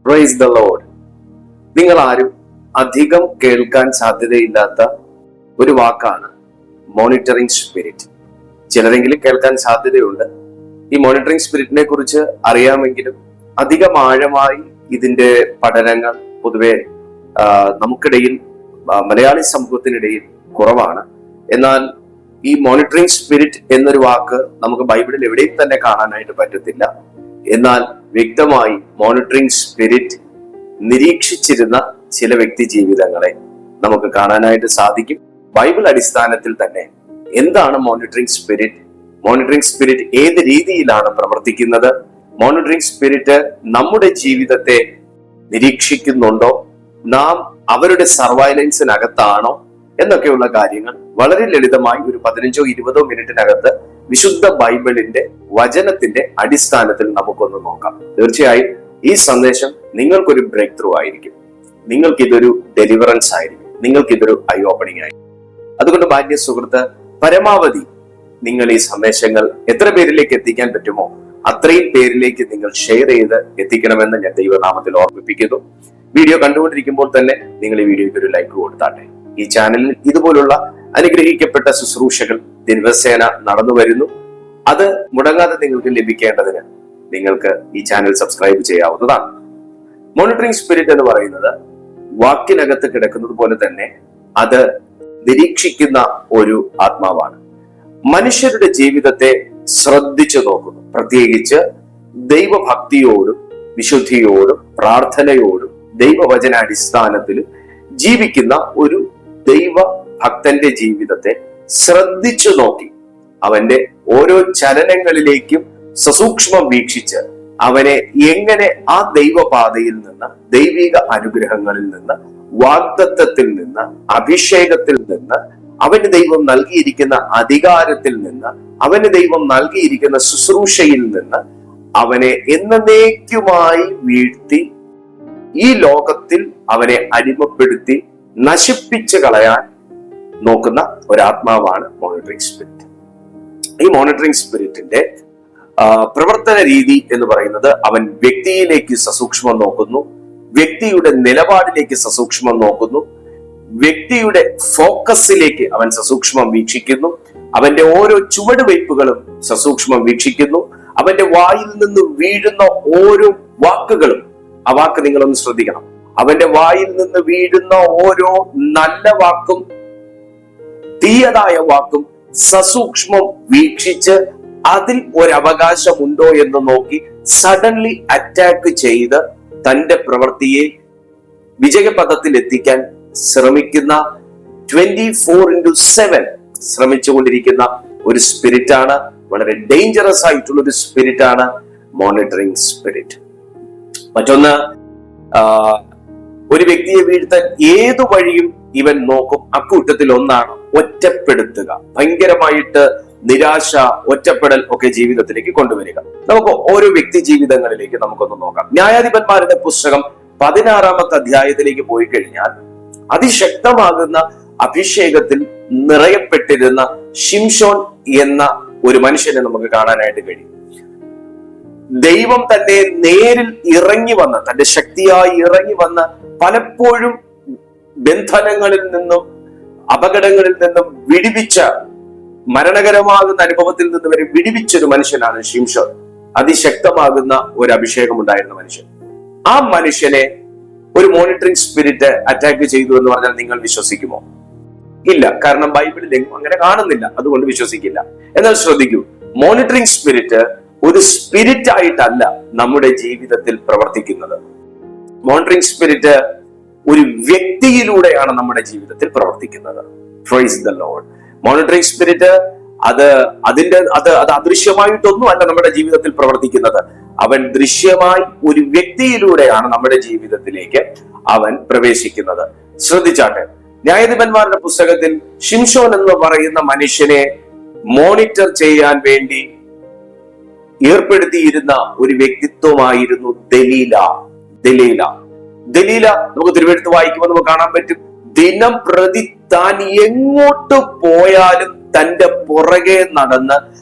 Price the Lord. നിങ്ങൾ ആരും അധികം കേൾക്കാൻ സാധ്യതയില്ലാത്ത ഒരു വാക്കാണ് മോണിറ്ററിംഗ് സ്പിരിറ്റ്. ചിലരെങ്കിലും കേൾക്കാൻ സാധ്യതയുണ്ട്. ഈ മോണിറ്ററിംഗ് സ്പിരിറ്റിനെ കുറിച്ച് അറിയാമെങ്കിലും അധികം ആഴമായി ഇതിന്റെ പഠനങ്ങൾ പൊതുവെ നമുക്കിടയിൽ, മലയാളി സമൂഹത്തിനിടയിൽ കുറവാണ്. എന്നാൽ ഈ മോണിറ്ററിംഗ് സ്പിരിറ്റ് എന്നൊരു വാക്ക് നമുക്ക് ബൈബിളിൽ എവിടെയും തന്നെ കാണാനായിട്ട് പറ്റത്തില്ല. എന്നാൽ വ്യക്തമായി മോണിറ്ററിംഗ് സ്പിരിറ്റ് നിരീക്ഷിച്ചിരുന്ന ചില വ്യക്തി ജീവിതങ്ങളെ നമുക്ക് കാണാനായിട്ട് സാധിക്കും. ബൈബിൾ അടിസ്ഥാനത്തിൽ തന്നെ എന്താണ് മോണിറ്ററിംഗ് സ്പിരിറ്റ്, മോണിറ്ററിംഗ് സ്പിരിറ്റ് ഏത് രീതിയിലാണ് പ്രവർത്തിക്കുന്നത്, മോണിറ്ററിംഗ് സ്പിരിറ്റ് നമ്മുടെ ജീവിതത്തെ നിരീക്ഷിക്കുന്നുണ്ടോ, നാം അവരുടെ സർവൈലൻസിനകത്താണോ എന്നൊക്കെയുള്ള കാര്യങ്ങൾ വളരെ ലളിതമായി ഒരു 15-20 മിനിറ്റിനകത്ത് വിശുദ്ധ ബൈബിളിന്റെ വചനത്തിന്റെ അടിസ്ഥാനത്തിൽ നമുക്കൊന്ന് നോക്കാം. തീർച്ചയായും ഈ സന്ദേശം നിങ്ങൾക്കൊരു ബ്രേക്ക് ത്രൂ ആയിരിക്കും, നിങ്ങൾക്കിതൊരു ഡെലിവറൻസ് ആയിരിക്കും, നിങ്ങൾക്കിതൊരു ഐ ഓപ്പണിംഗ് ആയിരിക്കും. അതുകൊണ്ട് ഭാഗ്യ സുഹൃത്ത്, പരമാവധി നിങ്ങൾ ഈ സന്ദേശങ്ങൾ എത്ര പേരിലേക്ക് എത്തിക്കാൻ പറ്റുമോ അത്രയും പേരിലേക്ക് നിങ്ങൾ ഷെയർ ചെയ്ത് എത്തിക്കണമെന്ന് ഞാൻ ദൈവനാമത്തിൽ ഓർമ്മിപ്പിക്കുന്നു. വീഡിയോ കണ്ടുകൊണ്ടിരിക്കുമ്പോൾ തന്നെ നിങ്ങൾ ഈ വീഡിയോയ്ക്ക് ഒരു ലൈക്ക് കൊടുത്താട്ടെ. ഈ ചാനലിൽ ഇതുപോലുള്ള അനുഗ്രഹിക്കപ്പെട്ട ശുശ്രൂഷകൾ ദിവസേന നടന്നു വരുന്നു. അത് മുടങ്ങാതെ നിങ്ങൾക്ക് ലഭിക്കേണ്ടതിന് നിങ്ങൾക്ക് ഈ ചാനൽ സബ്സ്ക്രൈബ് ചെയ്യാവുന്നതാണ്. മോണിറ്ററിംഗ് സ്പിരിറ്റ് എന്ന് പറയുന്നത് വാക്കിനകത്ത് കിടക്കുന്നത് പോലെ തന്നെ അത് നിരീക്ഷിക്കുന്ന ഒരു ആത്മാവാണ്. മനുഷ്യരുടെ ജീവിതത്തെ ശ്രദ്ധിച്ചു നോക്കുന്നു. പ്രത്യേകിച്ച് ദൈവഭക്തിയോടും വിശുദ്ധിയോടും പ്രാർത്ഥനയോടും ദൈവവചനാടിസ്ഥാനത്തിലും ജീവിക്കുന്ന ഒരു ദൈവഭക്തന്റെ ജീവിതത്തെ ശ്രദ്ധിച്ചു നോക്കി അവന്റെ ഓരോ ചലനങ്ങളിലേക്കും സസൂക്ഷ്മം വീക്ഷിച്ച് അവനെ എങ്ങനെ ആ ദൈവപാതയിൽ നിന്ന്, ദൈവിക അനുഗ്രഹങ്ങളിൽ നിന്ന്, വാഗ്ദത്തത്തിൽ നിന്ന്, അഭിഷേകത്തിൽ നിന്ന്, അവന് ദൈവം നൽകിയിരിക്കുന്ന അധികാരത്തിൽ നിന്ന്, അവന് ദൈവം നൽകിയിരിക്കുന്ന ശുശ്രൂഷയിൽ നിന്ന് അവനെ എന്നേക്കുമായി വീഴ്ത്തി ഈ ലോകത്തിൽ അവനെ അടിമപ്പെടുത്തി നശിപ്പിച്ചു കളയാൻ നോക്കുന്ന ഒരാത്മാവാണ് മോണിറ്ററിംഗ് സ്പിരിറ്റ്. ഈ മോണിറ്ററിംഗ് സ്പിരിറ്റിന്റെ പ്രവർത്തന രീതി എന്ന് പറയുന്നത് അവൻ വ്യക്തിയിലേക്ക് സസൂക്ഷ്മം നോക്കുന്നു, വ്യക്തിയുടെ നിലപാടിലേക്ക് സസൂക്ഷ്മം നോക്കുന്നു, വ്യക്തിയുടെ ഫോക്കസിലേക്ക് അവൻ സസൂക്ഷ്മം വീക്ഷിക്കുന്നു, അവന്റെ ഓരോ ചുവടുവയ്പ്പുകളും സസൂക്ഷ്മം വീക്ഷിക്കുന്നു, അവന്റെ വായിൽ നിന്ന് വീഴുന്ന ഓരോ വാക്കുകളും, ആ വാക്ക് നിങ്ങളൊന്ന് ശ്രദ്ധിക്കണം, അവന്റെ വായിൽ നിന്ന് വീഴുന്ന ഓരോ നല്ല വാക്കും തീയതായ വാക്കും സസൂക്ഷ്മം വീക്ഷിച്ച് അതിൽ ഒരവകാശമുണ്ടോ എന്ന് നോക്കി സഡൻലി അറ്റാക്ക് ചെയ്ത് തന്റെ പ്രവൃത്തിയെ വിജയപഥത്തിൽ എത്തിക്കാൻ ശ്രമിക്കുന്ന 24/7 ശ്രമിച്ചുകൊണ്ടിരിക്കുന്ന ഒരു സ്പിരിറ്റാണ്. വളരെ ഡേഞ്ചറസ് ആയിട്ടുള്ള ഒരു സ്പിരിറ്റാണ് മോണിറ്ററിംഗ് സ്പിരിറ്റ്. മറ്റൊന്ന്, ഒരു വ്യക്തിയെ വീഴ്ത്താൻ ഏതു വഴിയും ഇവൻ നോക്കും. അക്കൂട്ടത്തിൽ ഒന്നാണ് ഒറ്റപ്പെടുത്തുക. ഭയങ്കരമായിട്ട് നിരാശ, ഒറ്റപ്പെടൽ ഒക്കെ ജീവിതത്തിലേക്ക് കൊണ്ടുവരിക. നമുക്ക് ഓരോ വ്യക്തി ജീവിതങ്ങളിലേക്ക് നമുക്കൊന്ന് നോക്കാം. ന്യായാധിപന്മാരുടെ പുസ്തകം 16-ാമത്തെ അധ്യായത്തിലേക്ക് പോയി കഴിഞ്ഞാൽ അതിശക്തമാകുന്ന അഭിഷേകത്തിൽ നിറയപ്പെട്ടിരുന്ന ശിംശോൻ എന്ന ഒരു മനുഷ്യനെ നമുക്ക് കാണാനായിട്ട് കഴിയും. ദൈവം തന്നെ നേരിൽ ഇറങ്ങി വന്ന്, തന്റെ ശക്തിയായി ഇറങ്ങി വന്ന് പലപ്പോഴും ബന്ധനങ്ങളിൽ നിന്നും അപകടങ്ങളിൽ നിന്നും വിടുവിച്ച, മരണകരമാകുന്ന അനുഭവത്തിൽ നിന്ന് വരെ വിടുവിച്ചൊരു മനുഷ്യനാണ് ശിംശോൻ. അതിശക്തമാകുന്ന ഒരു അഭിഷേകം ഉണ്ടായിരുന്ന മനുഷ്യൻ. ആ മനുഷ്യനെ ഒരു മോണിറ്ററിംഗ് സ്പിരിറ്റ് അറ്റാക്ക് ചെയ്തു എന്ന് പറഞ്ഞാൽ നിങ്ങൾ വിശ്വസിക്കുമോ? ഇല്ല. കാരണം ബൈബിളിൽ അങ്ങനെ കാണുന്നില്ല, അതുകൊണ്ട് വിശ്വസിക്കില്ല. എന്നാൽ ശ്രദ്ധിക്കൂ, മോണിറ്ററിംഗ് സ്പിരിറ്റ് ഒരു സ്പിരിറ്റ് ആയിട്ടല്ല നമ്മുടെ ജീവിതത്തിൽ പ്രവർത്തിക്കുന്നത്. മോണിറ്ററിംഗ് സ്പിരിറ്റ് ഒരു വ്യക്തിയിലൂടെയാണ് നമ്മുടെ ജീവിതത്തിൽ പ്രവർത്തിക്കുന്നത്. Price the Lord. Monitoring spirit അത് അദൃശ്യമായിട്ടൊന്നും അല്ല നമ്മുടെ ജീവിതത്തിൽ പ്രവർത്തിക്കുന്നത്. അവൻ ദൃശ്യമായി ഒരു വ്യക്തിയിലൂടെയാണ് നമ്മുടെ ജീവിതത്തിലേക്ക് അവൻ പ്രവേശിക്കുന്നത്. ശ്രദ്ധിച്ചാട്ടെ, ന്യായാധിപന്മാരുടെ പുസ്തകത്തിൽ ശിംശോൻ എന്ന് പറയുന്ന മനുഷ്യനെ മോണിറ്റർ ചെയ്യാൻ വേണ്ടി ഏർപ്പെടുത്തിയിരുന്ന ഒരു വ്യക്തിത്വമായിരുന്നു ദലീല. നമുക്ക് തിരുവെഴുത്ത് വായിക്കുമ്പോൾ നമുക്ക് കാണാൻ പറ്റും, ദിനം പ്രതി താൻ എങ്ങോട്ട് പോയാലും തന്റെ പുറകെ നടന്ന്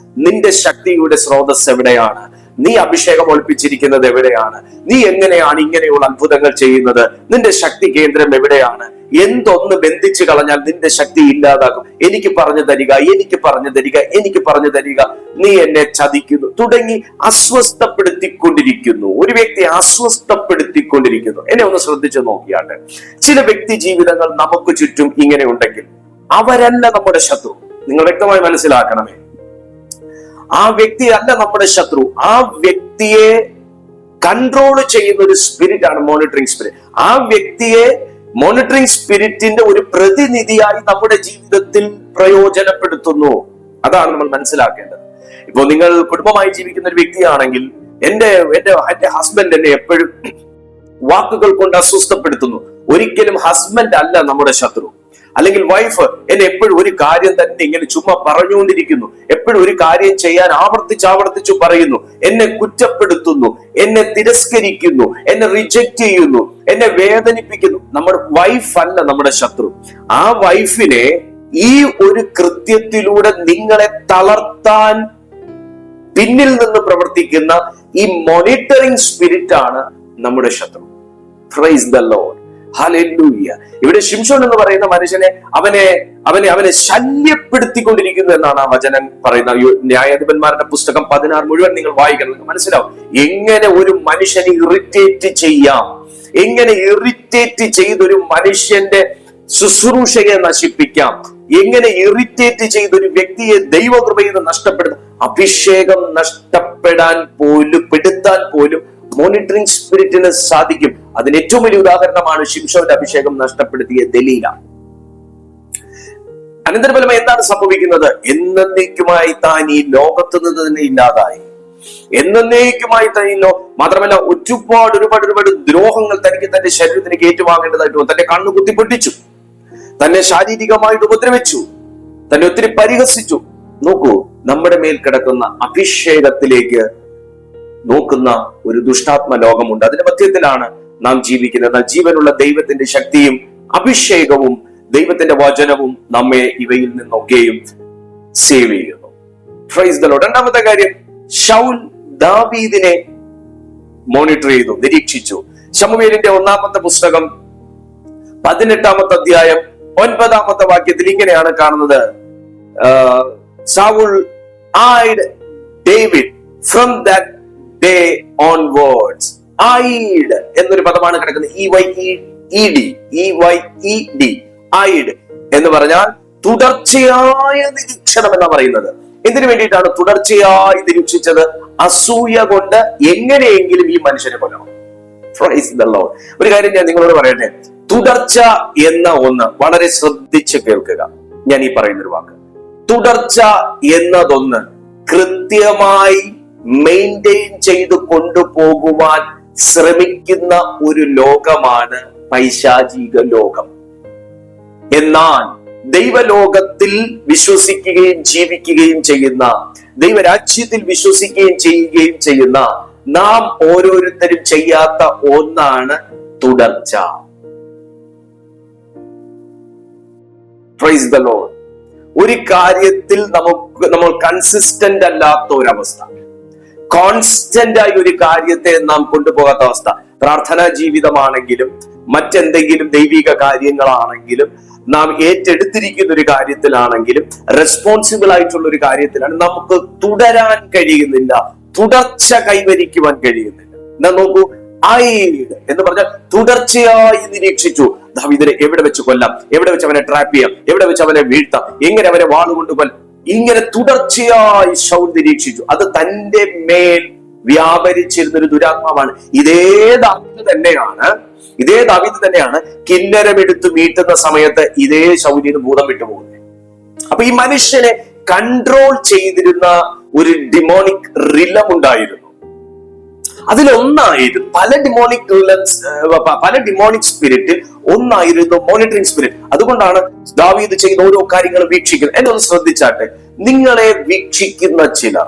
നിന്റെ ശക്തിയുടെ സ്രോതസ് എവിടെയാണ്, നീ അഭിഷേകം ഒളിപ്പിച്ചിരിക്കുന്നത് എവിടെയാണ്? നീ എങ്ങനെയാണ് ഇങ്ങനെയുള്ള അത്ഭുതങ്ങൾ ചെയ്യുന്നത്? നിന്റെ ശക്തി കേന്ദ്രം എവിടെയാണ്? എന്തൊന്ന് ബന്ധിച്ചു കളഞ്ഞാൽ നിന്റെ ശക്തി ഇല്ലാതാകും. എനിക്ക് പറഞ്ഞു തരിക, എനിക്ക് പറഞ്ഞു തരിക, എനിക്ക് പറഞ്ഞു തരിക, നീ എന്നെ ചതിക്കുന്നു തുടങ്ങി അസ്വസ്ഥപ്പെടുത്തിക്കൊണ്ടിരിക്കുന്നു. ഒരു വ്യക്തി അസ്വസ്ഥപ്പെടുത്തിക്കൊണ്ടിരിക്കുന്നു. എന്നെ ഒന്ന് ശ്രദ്ധിച്ചു നോക്കിയാട്ടെ. ചില വ്യക്തി ജീവിതങ്ങൾ നമുക്ക് ചുറ്റും ഇങ്ങനെ ഉണ്ടെങ്കിൽ അവരല്ല നമ്മുടെ ശത്രു. നിങ്ങൾ വ്യക്തമായി മനസ്സിലാക്കണമേ. ആ വ്യക്തി അല്ല നമ്മുടെ ശത്രു. ആ വ്യക്തിയെ കൺട്രോൾ ചെയ്യുന്ന ഒരു സ്പിരിറ്റ് ആണ് മോണിറ്ററിംഗ് സ്പിരിറ്റ്. ആ വ്യക്തിയെ മോണിറ്ററിംഗ് സ്പിരിറ്റിന്റെ ഒരു പ്രതിനിധിയായി നമ്മുടെ ജീവിതത്തിൽ പ്രയോജനപ്പെടുത്തുന്നു. അതാണ് നമ്മൾ മനസ്സിലാക്കേണ്ടത്. ഇപ്പോ നിങ്ങൾ കുടുംബമായി ജീവിക്കുന്ന ഒരു വ്യക്തിയാണെങ്കിൽ, എന്റെ ഹസ്ബൻഡ് എന്നെ എപ്പോഴും വാക്കുകൾ കൊണ്ട് അസ്വസ്ഥപ്പെടുത്തുന്നു. ഒരിക്കലും ഹസ്ബൻഡ് അല്ല നമ്മുടെ ശത്രു. അല്ലെങ്കിൽ വൈഫ് എന്നെ എപ്പോഴും ഒരു കാര്യം തന്നെ ഇങ്ങനെ ചുമ്മാ പറഞ്ഞുകൊണ്ടിരിക്കുന്നു, എപ്പോഴും ഒരു കാര്യം ചെയ്യാൻ ആവർത്തിച്ചു പറയുന്നു, എന്നെ കുറ്റപ്പെടുത്തുന്നു, എന്നെ തിരസ്കരിക്കുന്നു, എന്നെ റിജക്റ്റ് ചെയ്യുന്നു, എന്നെ വേദനിപ്പിക്കുന്നു. നമ്മുടെ വൈഫ് അല്ല നമ്മുടെ ശത്രു. ആ വൈഫിനെ ഈ ഒരു കൃത്യത്തിലൂടെ നിങ്ങളെ തളർത്താൻ പിന്നിൽ നിന്ന് പ്രവർത്തിക്കുന്ന ഈ മോണിറ്ററിംഗ് സ്പിരിറ്റ് ആണ് നമ്മുടെ ശത്രു. Price the Lord. ഹല്ലേലൂയ. ഇവിടെ ശിംശോൻ എന്ന് പറയുന്ന മനുഷ്യനെ അവനെ ശല്യപ്പെടുത്തിക്കൊണ്ടിരിക്കുന്നു എന്നാണ് ആ വചനം പറയുന്ന. ന്യായാധിപന്മാരുടെ പുസ്തകം 16 മുഴുവൻ നിങ്ങൾ വായിക്കണം, നിങ്ങൾക്ക് മനസ്സിലാവും എങ്ങനെ ഒരു മനുഷ്യനെ ഇറിറ്റേറ്റ് ചെയ്യാം, എങ്ങനെ ഇറിറ്റേറ്റ് ചെയ്തൊരു മനുഷ്യന്റെ ശുശ്രൂഷയെ നശിപ്പിക്കാം, എങ്ങനെ ഇറിറ്റേറ്റ് ചെയ്തൊരു വ്യക്തിയെ ദൈവകൃപയിൽ നിന്ന് നഷ്ടപ്പെടുന്ന അഭിഷേകം നഷ്ടപ്പെടാൻ പോലും മോണിറ്ററിംഗ് സ്പിരിറ്റിന് സാധിക്കും. അതിന് ഏറ്റവും വലിയ ഉദാഹരണമാണ് ശിംശോന്റെ അഭിഷേകം നഷ്ടപ്പെടുത്തിയ ദലീല. അനന്തരഫലമായി എന്താണ് സംഭവിക്കുന്നത്? എന്നേക്കുമായി താൻ ഈ ലോകത്ത് നിന്ന് തന്നെ ഇല്ലാതായി. എന്നേക്കുമായി തന്നെ. മാത്രമല്ല ഒരുപാട് ദ്രോഹങ്ങൾ തനിക്ക് തന്റെ ശരീരത്തിലേക്ക് ഏറ്റുവാങ്ങേണ്ടതായിട്ട് വന്നു. തന്റെ കണ്ണു കുത്തി പൊട്ടിച്ചു, തന്നെ ശാരീരികമായിട്ട് ഉപദ്രവിച്ചു, തന്നെ ഒത്തിരി പരിഹസിച്ചു. നോക്കൂ, നമ്മുടെ മേൽ കിടക്കുന്ന അഭിഷേകത്തിലേക്ക് നോക്കുന്ന ഒരു ദുഷ്ടാത്മ ലോകമുണ്ട്. അതിന്റെ മധ്യത്തിലാണ് നാം ജീവിക്കുന്നത്. ജീവനുള്ള ദൈവത്തിന്റെ ശക്തിയും അഭിഷേകവും ദൈവത്തിന്റെ വചനവും നമ്മെ ഇവയിൽ നിന്നൊക്കെയും സേവ് ചെയ്യുന്നു. Price the Lord. രണ്ടാമത്തെ കാര്യം, ശൗൽ ദാവീദിനെ മോണിറ്റർ ചെയ്തു, നിരീക്ഷിച്ചു. ശമൂവേലിന്റെ 1-ാമത്തെ പുസ്തകം 18-ാമത്തെ അധ്യായം 9-ാമത്തെ വാക്യത്തിൽ ഇങ്ങനെയാണ് കാണുന്നത്. Saul eyed David from that day onwards. Eyed എന്നൊരു പദമാണ് കിടക്കുന്നത്. EYED eyed എന്ന് പറഞ്ഞാൽ തുടർച്ചയായ നിരീക്ഷണം എന്നാ പറയുന്നത്. എന്തിനു വേണ്ടിയിട്ടാണ് തുടർച്ചയായി നിരീക്ഷിച്ചത്? അസൂയ കൊണ്ട് എങ്ങനെയെങ്കിലും ഈ മനുഷ്യനെ കൊല്ലണം. Price the Lord. ഒരു കാര്യം ഞാൻ നിങ്ങളോട് പറയട്ടെ, തുടർച്ച എന്ന ഒന്ന് വളരെ ശ്രദ്ധിച്ച് കേൾക്കുക. ഞാൻ ഈ പറയുന്നൊരു വാക്ക്, തുടർച്ച എന്നതൊന്ന് കൃത്യമായി മെയിൻറ്റെയിൻ ചെയ്ത് കൊണ്ടുപോകുവാൻ ശ്രമിക്കുന്ന ഒരു ലോകമാണ് പൈശാചിക ലോകം. എന്നാൽ ദൈവലോകത്തിൽ വിശ്വസിക്കുകയും ജീവിക്കുകയും ചെയ്യുന്ന, ദൈവരാജ്യത്തിൽ വിശ്വസിക്കുകയും ചെയ്യുന്ന നാം ഓരോരുത്തരും ചെയ്യാത്ത ഒന്നാണ് തുടർച്ച. Price the Lord. ഒരു കാര്യത്തിൽ നമ്മൾ കൺസിസ്റ്റന്റ് അല്ലാത്ത ഒരവസ്ഥ, കോൺസ്റ്റന്റ് ആയി ഒരു കാര്യത്തെ നാം കൊണ്ടുപോകാത്ത അവസ്ഥ. പ്രാർത്ഥനാ ജീവിതമാണെങ്കിലും മറ്റെന്തെങ്കിലും ദൈവിക കാര്യങ്ങളാണെങ്കിലും നാം ഏറ്റെടുത്തിരിക്കുന്ന ഒരു കാര്യത്തിലാണെങ്കിലും റെസ്പോൺസിബിൾ ആയിട്ടുള്ള ഒരു കാര്യത്തിലാണ് നമുക്ക് തുടരാൻ കഴിയുന്നില്ല, തുടർച്ച കൈവരിക്കുവാൻ കഴിയുന്നില്ല. എന്നാ നോക്കൂ, ഐഡ് എന്ന് പറഞ്ഞാൽ തുടർച്ചയായി നിരീക്ഷിച്ചു. ദാവീദിനെ എവിടെ വെച്ച് കൊല്ലാം, എവിടെ വെച്ച് അവനെ ട്രാപ്പ് ചെയ്യാം, എവിടെ വെച്ച് അവനെ വീഴ്ത്താം, എങ്ങനെ അവനെ വാളുകൊണ്ട് കൊല്ലാം, ഇങ്ങനെ തുടർച്ചയായി ശൗൽ നിരീക്ഷിച്ചു. അത് തന്റെ മേൽ വ്യാപരിച്ചിരുന്നൊരു ദുരാത്മാവാണ്. ഇതേ ദാവീദ് തന്നെയാണ് കിന്നരമെടുത്ത് മീട്ടുന്ന സമയത്ത് ഇതേ ശൗലിന് ഭൂതം വിട്ടുപോകുന്നത്. അപ്പൊ ഈ മനുഷ്യനെ കൺട്രോൾ ചെയ്തിരുന്ന ഒരു ഡിമോണിക് റിലം ഉണ്ടായിരുന്നു. അതിലൊന്നായിരുന്നു പല ഡിമോണിക് സ്പിരിറ്റിൽ ഒന്നായിരുന്നു മോണിറ്ററിംഗ് സ്പിരിറ്റ്. അതുകൊണ്ടാണ് ദാവീദ് ചെയ്യുന്ന ഓരോ കാര്യങ്ങളും വീക്ഷിക്കുന്നത്. എന്നെ ഒന്ന് ശ്രദ്ധിച്ചാട്ടെ, നിങ്ങളെ വീക്ഷിക്കുന്ന ചിലർ,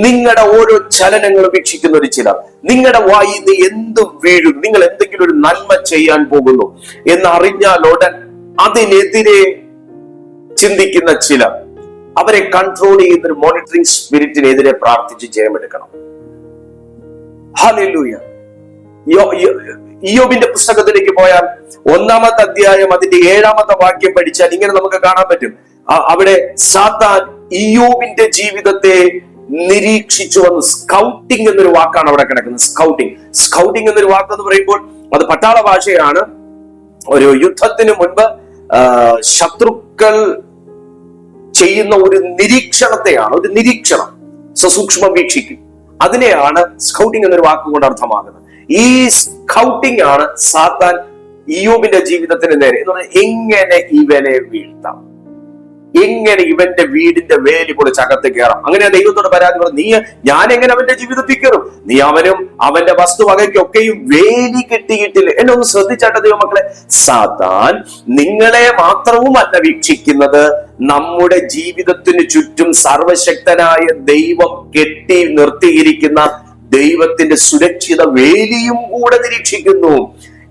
നിങ്ങളുടെ ഓരോ ചലനങ്ങളും വീക്ഷിക്കുന്ന ഒരു ചിലർ, നിങ്ങളുടെ വായിൽ നിന്ന് എന്ത് വീഴും, നിങ്ങൾ എന്തെങ്കിലും ഒരു നന്മ ചെയ്യാൻ പോകുന്നു എന്നറിഞ്ഞാൽ ഉടൻ അതിനെതിരെ ചിന്തിക്കുന്ന ചിലർ, അവരെ കൺട്രോൾ ചെയ്യുന്ന ഒരു മോണിറ്ററിംഗ് സ്പിരിറ്റിനെതിരെ പ്രാർത്ഥിച്ച് ജയമെടുക്കണം. ഹല്ലേലൂയ. ഇയ്യോബിന്റെ പുസ്തകത്തിലേക്ക് പോയാൽ 1-ാമത്തെ അധ്യായം അതിന്റെ 7-ാമത്തെ വാക്യം പഠിച്ചാൽ ഇങ്ങനെ നമുക്ക് കാണാൻ പറ്റും. അവിടെ സാത്താൻ ഇയ്യോബിന്റെ ജീവിതത്തെ നിരീക്ഷിച്ചു വന്നു. സ്കൗട്ടിംഗ് എന്നൊരു വാക്കാണ് അവിടെ കിടക്കുന്നത്. സ്കൗട്ടിംഗ് എന്നൊരു വാക്ക് എന്ന് പറയുമ്പോൾ അത് പട്ടാള ഭാഷയാണ്. ഒരു യുദ്ധത്തിന് മുൻപ് ശത്രുക്കൾ ചെയ്യുന്ന ഒരു നിരീക്ഷണത്തെയാണ്, ഒരു നിരീക്ഷണം, സസൂക്ഷ്മം വീക്ഷിക്കും. അതിനെയാണ് സ്കൗട്ടിംഗ് എന്നൊരു വാക്കുകൊണ്ട് അർത്ഥമാകുന്നത്. ഈ സ്കൗട്ടിംഗ് ആണ് സാത്താൻ ഇയ്യോബിന്റെ ജീവിതത്തിന് നേരെ എന്ന് പറഞ്ഞാൽ എങ്ങനെ ഇവനെ വീഴ്ത്താം, എങ്ങനെ ഇവന്റെ വീടിന്റെ വേലി പൊളിച്ച് അകത്ത് കയറാം. അങ്ങനെ ദൈവത്തോട് പരാതി പറഞ്ഞു, ഞാൻ എങ്ങനെ അവന്റെ ജീവിതത്തിൽ കയറും? നീ അവനും അവന്റെ വസ്തുവകയ്ക്കൊക്കെയും വേലി കെട്ടിയിട്ടില്ല. എന്നെ ഒന്ന് ശ്രദ്ധിച്ചാട്ടെ ദൈവമക്കളെ, സാത്താൻ നിങ്ങളെ മാത്രവുമല്ല വീക്ഷിക്കുന്നത്, നമ്മുടെ ജീവിതത്തിന് ചുറ്റും സർവശക്തനായ ദൈവം കെട്ടി നിർത്തിയിരിക്കുന്ന ദൈവത്തിന്റെ സുരക്ഷിത വേലിയും കൂടെ നിരീക്ഷിക്കുന്നു.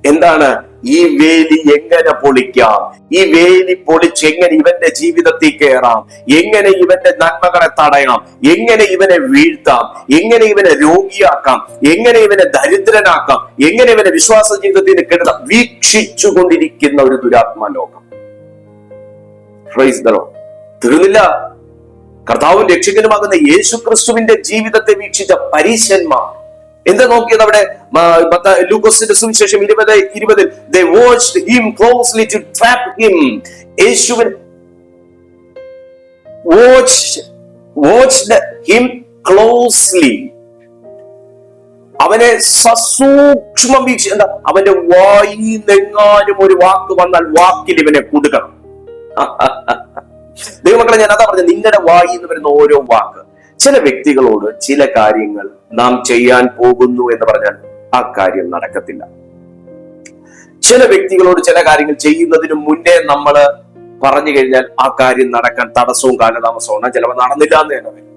എന്താണ്? ഈ വേലി എങ്ങനെ പൊളിക്കാം, ഈ വേലി പൊളിച്ച് എങ്ങനെ ഇവന്റെ ജീവിതത്തിൽ കയറാം, എങ്ങനെ ഇവന്റെ നന്മകളെ തടയാം, എങ്ങനെ ഇവനെ വീഴ്ത്താം, എങ്ങനെ ഇവനെ രോഗിയാക്കാം, എങ്ങനെ ഇവനെ ദരിദ്രനാക്കാം, എങ്ങനെ ഇവനെ വിശ്വാസ ജീവിതത്തിന് കെടുത്താം, വീക്ഷിച്ചുകൊണ്ടിരിക്കുന്ന ഒരു ദുരാത്മാ ലോകം. Price the Lord. തീർന്നില്ല. കർത്താവും രക്ഷകനുമാകുന്ന യേശു ക്രിസ്തുവിന്റെ ജീവിതത്തെ വീക്ഷിച്ച പരീശന്മാർ എന്താ നോക്കിയത്? അവിടെ ലൂക്കോസിന്റെ സുവിശേഷം 20:20 they watched him closely to trap him. യേശുവിൻ watched him closely. അവനെ സസൂക്ഷ്മം വീക്ഷിച്ചു. എന്താ? അവന്റെ വായിന്നെങ്ങാനും ഒരു വാക്ക് വന്നാൽ വാക്കിൽ ഇവനെ കൊടുക്കണം. ദൈവമക്കളെ, ഞാൻ അതാ പറഞ്ഞത്, നിങ്ങളുടെ വായി എന്ന് വരുന്ന ഓരോ വാക്ക്. ചില വ്യക്തികളോട് ചില കാര്യങ്ങൾ നാം ചെയ്യാൻ പോകുന്നു എന്ന് പറഞ്ഞാൽ ആ കാര്യം നടക്കത്തില്ല. ചില വ്യക്തികളോട് ചില കാര്യങ്ങൾ ചെയ്യുന്നതിന് മുന്നേ നമ്മൾ പറഞ്ഞു കഴിഞ്ഞാൽ ആ കാര്യം നടക്കാൻ തടസ്സവും കാലതാമസവും ചിലപ്പോൾ നടന്നില്ല എന്ന് തന്നെ വരും.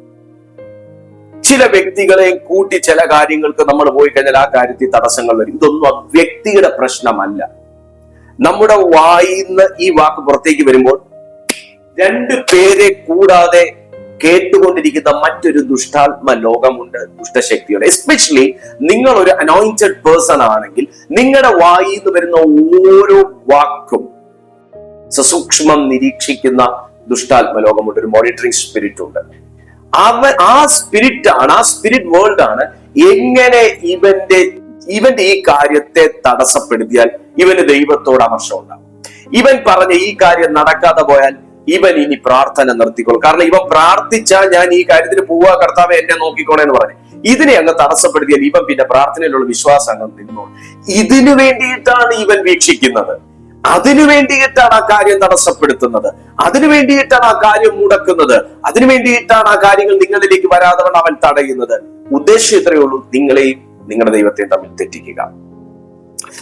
ചില വ്യക്തികളെ കൂട്ടി ചില കാര്യങ്ങൾക്ക് നമ്മൾ പോയി കഴിഞ്ഞാൽ ആ കാര്യത്തിൽ തടസ്സങ്ങൾ വരും. ഇതൊന്നും ആ വ്യക്തിയുടെ പ്രശ്നമല്ല. നമ്മുടെ വായിന്ന് ഈ വാക്ക് പുറത്തേക്ക് വരുമ്പോൾ 2 പേരെ കൂടാതെ കേട്ടുകൊണ്ടിരിക്കുന്ന മറ്റൊരു ദുഷ്ടാത്മ ലോകമുണ്ട്, ദുഷ്ടശക്തിയുണ്ട്. എസ്പെഷ്യലി നിങ്ങൾ ഒരു അനോയിന്റഡ് പേഴ്സൺ ആണെങ്കിൽ നിങ്ങളുടെ വായിൽ നിന്ന് വരുന്ന ഓരോ വാക്കും സസൂക്ഷ്മം നിരീക്ഷിക്കുന്ന ദുഷ്ടാത്മ ലോകമുണ്ട്, ഒരു മോണിറ്ററിംഗ് സ്പിരിറ്റ് ഉണ്ട്. ആ സ്പിരിറ്റ് വേൾഡ് ആണ് എങ്ങനെ ഇവന്റെ ഈ കാര്യത്തെ തടസ്സപ്പെടുത്തിയാൽ ഇവന് ദൈവത്തോട് അമർഷം ഉണ്ടാകും. ഇവൻ പറഞ്ഞ ഈ കാര്യം നടക്കാതെ പോയാൽ ഇവൻ ഇനി പ്രാർത്ഥന നിർത്തിക്കോളും. കാരണം ഇവൻ പ്രാർത്ഥിച്ചാൽ ഞാൻ ഈ കാര്യത്തിന് പോവാ, കർത്താവെ എന്നെ നോക്കിക്കോളെ എന്ന് പറഞ്ഞു. ഇതിനെ അങ്ങ് തടസ്സപ്പെടുത്തിയാൽ ഇവൻ പിന്നെ പ്രാർത്ഥനയിലുള്ള വിശ്വാസം അങ്ങ് നിന്നോളും. ഇതിനു വേണ്ടിയിട്ടാണ് ഇവൻ വീക്ഷിക്കുന്നത്, അതിനു വേണ്ടിയിട്ടാണ് ആ കാര്യം തടസ്സപ്പെടുത്തുന്നത്, അതിനു വേണ്ടിയിട്ടാണ് ആ കാര്യം മുടക്കുന്നത്, അതിനു വേണ്ടിയിട്ടാണ് ആ കാര്യങ്ങൾ നിങ്ങളിലേക്ക് വരാതെ അവൻ തടയുന്നത്. ഉദ്ദേശം ഇത്രയേ ഉള്ളൂ, നിങ്ങളെയും നിങ്ങളുടെ ദൈവത്തെയും തമ്മിൽ തെറ്റിക്കുക.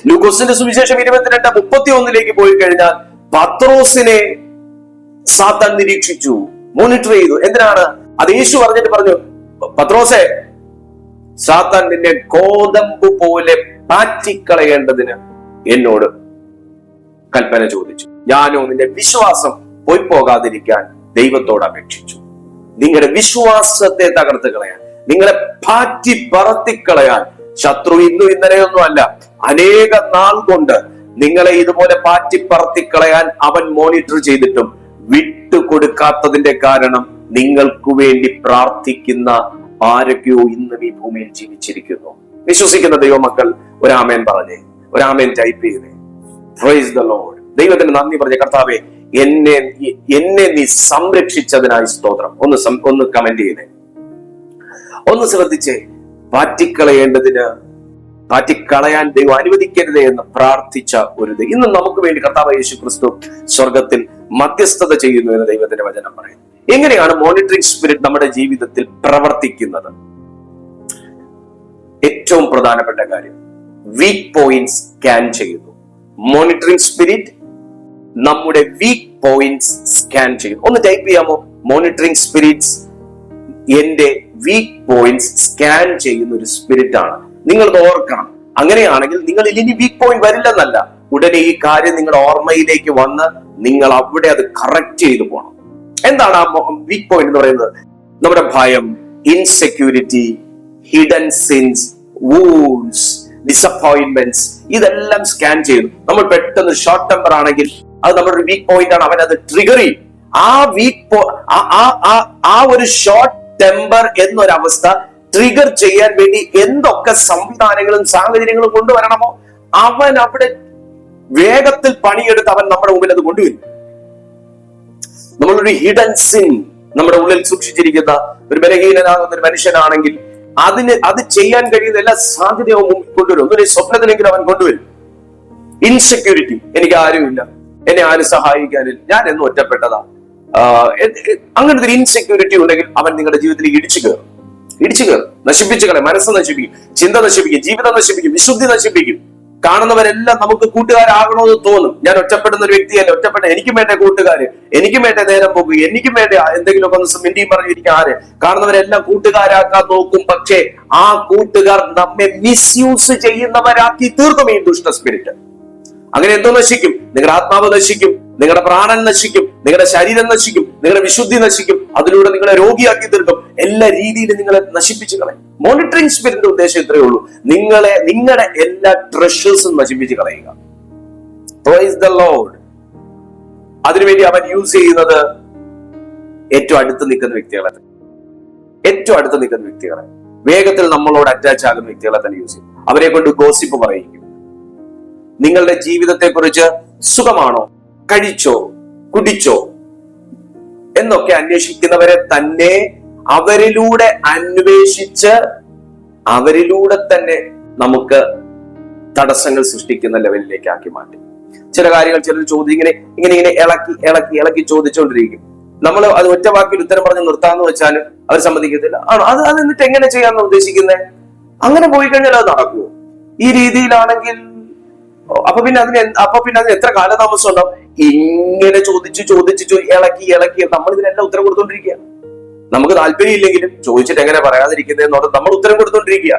ലൂക്കോസിന്റെ സുവിശേഷം 22:31 പോയി കഴിഞ്ഞാൽ പത്രോസിനെ സാത്താൻ നിരീക്ഷിച്ചു, മോണിറ്റർ ചെയ്തു. എന്തിനാണ്? അത് യേശു പറഞ്ഞു, പത്രോസെ, സാത്താൻ നിന്നെ ഗോതമ്പ് പോലെ പാറ്റിക്കളയേണ്ടതിന് എന്നോട് കൽപ്പന ചോദിച്ചു. ഞാനോ നിന്റെ വിശ്വാസം പോയി പോകാതിരിക്കാൻ ദൈവത്തോട് അപേക്ഷിച്ചു. നിങ്ങളുടെ വിശ്വാസത്തെ തകർത്ത് കളയാൻ, നിങ്ങളെ പാറ്റി പറത്തിക്കളയാൻ ശത്രു ഇന്നും ഇന്നലെയൊന്നും അല്ല, അനേക നാൾ കൊണ്ട് നിങ്ങളെ ഇതുപോലെ പാറ്റി പറത്തിക്കളയാൻ അവൻ മോണിറ്റർ ചെയ്തിട്ടും വിട്ടുകൊടുക്കാത്തതിന്റെ കാരണം നിങ്ങൾക്ക് വേണ്ടി പ്രാർത്ഥിക്കുന്ന ആരൊക്കെയോ ഇന്നും ഈ ഭൂമിയിൽ ജീവിച്ചിരിക്കുന്നു. വിശ്വസിക്കുന്ന ദൈവമക്കൾ ഒരാമേൻ പറഞ്ഞേ, ഒരാമേൻ ടൈപ്പ് ചെയ്തേ. Price the Lord. ദൈവത്തിന് നന്ദി പറഞ്ഞേ. കർത്താവേ, എന്നെ നീ സംരക്ഷിച്ചതിനായി സ്തോത്രം. ഒന്ന് കമന്റ് ചെയ്തേ, ഒന്ന് ശ്രദ്ധിച്ചേ. പാറ്റിക്കളയാൻ ദൈവം അനുവദിക്കരുതേ എന്ന് പ്രാർത്ഥിച്ച ഒരു ദൈവം ഇന്ന് നമുക്ക് വേണ്ടി കർത്താവ് യേശു ക്രിസ്തു സ്വർഗത്തിൽ മധ്യസ്ഥത ചെയ്യുന്നു എന്ന് ദൈവത്തിന്റെ വചനം പറയുന്നു. എങ്ങനെയാണ് മോണിറ്ററിംഗ് സ്പിരിറ്റ് നമ്മുടെ ജീവിതത്തിൽ പ്രവർത്തിക്കുന്നത്? ഏറ്റവും പ്രധാനപ്പെട്ട കാര്യം, വീക്ക് പോയിന്റ്സ് സ്കാൻ ചെയ്യുന്നു. മോണിറ്ററിംഗ് സ്പിരിറ്റ് നമ്മുടെ വീക്ക് പോയിന്റ്സ് സ്കാൻ ചെയ്യുന്നു. ഒന്ന് ടൈപ്പ് ചെയ്യാമോ? മോണിറ്ററിംഗ് സ്പിരിറ്റ്സ് എന്റെ വീക്ക് പോയിന്റ്സ് സ്കാൻ ചെയ്യുന്ന ഒരു സ്പിരിറ്റ് ആണ്. നിങ്ങളത് ഓർക്കണം. അങ്ങനെയാണെങ്കിൽ നിങ്ങൾ ഇനി വീക്ക് പോയിന്റ് വരില്ലെന്നല്ല, ഉടനെ ഈ കാര്യം നിങ്ങളുടെ ഓർമ്മയിലേക്ക് വന്ന് നിങ്ങൾ അവിടെ അത് കറക്റ്റ് ചെയ്തു പോകണം. എന്താണ് ആ വീക്ക് പോയിന്റ് എന്ന് പറയുന്നത്? നമ്മുടെ ഭയം, insecurity, hidden since, wounds, disappointments, ഇതെല്ലാം സ്കാൻ ചെയ്തു. നമ്മൾ പെട്ടെന്ന് ഷോർട്ട് ടെമ്പർ ആണെങ്കിൽ അത് നമ്മുടെ ഒരു വീക്ക് പോയിന്റ് ആണ്. അവൻ അത് ട്രിഗർ ചെയ്യും. ആ ഒരു ഷോർട്ട് ടെമ്പർ എന്നൊരവസ്ഥ ട്രിഗർ ചെയ്യാൻ വേണ്ടി എന്തൊക്കെ സംവിധാനങ്ങളും സാഹചര്യങ്ങളും കൊണ്ടുവരണമോ അവൻ അവിടെ വേഗത്തിൽ പണിയെടുത്ത് അവൻ നമ്മുടെ മുമ്പിൽ അത് കൊണ്ടുവരും. നമ്മളൊരു ഹിഡൻ സിൻ നമ്മുടെ ഉള്ളിൽ സൂക്ഷിച്ചിരിക്കുന്ന ഒരു ബലഹീനനാകുന്ന ഒരു മനുഷ്യനാണെങ്കിൽ അത് ചെയ്യാൻ കഴിയുന്ന എല്ലാ സാധ്യതയും കൊണ്ടുവരും. ഒന്നൊരു സ്വപ്നത്തിലെങ്കിലും അവൻ കൊണ്ടുവരും. ഇൻസെക്യൂരിറ്റി, എനിക്ക് ആരുമില്ല, എന്നെ ആരും സഹായിക്കാനില്ല, ഞാൻ എന്നും ഒറ്റപ്പെട്ടതാ, അങ്ങനത്തെ ഒരു ഇൻസെക്യൂരിറ്റി ഉണ്ടെങ്കിൽ അവൻ നിങ്ങളുടെ ജീവിതത്തിലേക്ക് ഇടിച്ചു കയറും, നശിപ്പിച്ചു കളയും. മനസ്സ് നശിപ്പിക്കും, ചിന്ത നശിപ്പിക്കും, ജീവിതം നശിപ്പിക്കും, വിശുദ്ധി നശിപ്പിക്കും. കാണുന്നവരെല്ലാം നമുക്ക് കൂട്ടുകാരാകണമെന്ന് തോന്നും. ഞാൻ ഒറ്റപ്പെടുന്ന ഒരു വ്യക്തിയല്ല, ഒറ്റപ്പെട്ട എനിക്കും വേണ്ട കൂട്ടുകാര്, എനിക്കും വേണ്ട നേരം പോകുക, എനിക്കും വേണ്ട എന്തെങ്കിലുമൊക്കെ ഒന്ന് മിണ്ടിയും പറഞ്ഞിരിക്കും. ആര് കാണുന്നവരെല്ലാം കൂട്ടുകാരാക്കാൻ നോക്കും. പക്ഷേ ആ കൂട്ടുകാർ നമ്മെ മിസ്യൂസ് ചെയ്യുന്നവരാക്കി തീർക്കും ഈ ദുഷ്ട സ്പിരിറ്റ്. അങ്ങനെ എന്തോ നശിക്കും? നിങ്ങളുടെ ആത്മാവ് നശിക്കും, നിങ്ങളുടെ പ്രാണൻ നശിക്കും, നിങ്ങളുടെ ശരീരം നശിക്കും, നിങ്ങളുടെ വിശുദ്ധി നശിക്കും. അതിലൂടെ നിങ്ങളെ രോഗിയാക്കി തീർക്കും. എല്ലാ രീതിയിലും നിങ്ങളെ നശിപ്പിച്ചു കളയും. മോണിറ്ററിംഗ് സ്പിരിറ്റിന്റെ ഉദ്ദേശം ഇത്രയേ ഉള്ളൂ, നിങ്ങളുടെ എല്ലാ ട്രഷേഴ്സും നശിപ്പിച്ച് കളയുക. Price the Lord. അതിനുവേണ്ടി അവൻ യൂസ് ചെയ്യുന്നത് ഏറ്റവും അടുത്ത് നിൽക്കുന്ന വ്യക്തികളെ, വേഗത്തിൽ നമ്മളോട് അറ്റാച്ച് ആകുന്ന വ്യക്തികളെ തന്നെ യൂസ് ചെയ്യും. അവരെ കൊണ്ട് ഗോസിപ്പ് പറയിക്കും. നിങ്ങളുടെ ജീവിതത്തെ കുറിച്ച് സുഖമാണോ, കഴിച്ചോ, കുടിച്ചോ എന്നൊക്കെ അന്വേഷിക്കുന്നവരെ തന്നെ അവരിലൂടെ അന്വേഷിച്ച് അവരിലൂടെ തന്നെ നമുക്ക് തടസ്സങ്ങൾ സൃഷ്ടിക്കുന്ന ലെവലിലേക്ക് ആക്കി മാറ്റി. ചില കാര്യങ്ങൾ ചിലർ ചോദ്യം ഇങ്ങനെ ഇളക്കി ചോദിച്ചുകൊണ്ടിരിക്കും. നമ്മൾ അത് ഒറ്റ വാക്കിൽ ഉത്തരം പറഞ്ഞ് നിർത്താന്ന് വെച്ചാലും അവർ സമ്മതിക്കത്തില്ല. ആണോ, അത് എന്നിട്ട് എങ്ങനെ ചെയ്യാന്ന് ഉദ്ദേശിക്കുന്നത്? അങ്ങനെ പോയി കഴിഞ്ഞാൽ അത് നടക്കുമോ? ഈ രീതിയിലാണെങ്കിൽ അപ്പൊ പിന്നെ അതിന് എത്ര കാലതാമസം ഉണ്ടാവും? ഇങ്ങനെ ചോദിച്ച് ഇളക്കി നമ്മൾ ഇതിനെല്ലാം ഉത്തരം കൊടുത്തോണ്ടിരിക്കുക. നമുക്ക് താല്പര്യം ഇല്ലെങ്കിലും ചോദിച്ചിട്ട് എങ്ങനെ പറയാതിരിക്കുന്നതെന്നോട് നമ്മൾ ഉത്തരം കൊടുത്തോണ്ടിരിക്കുക.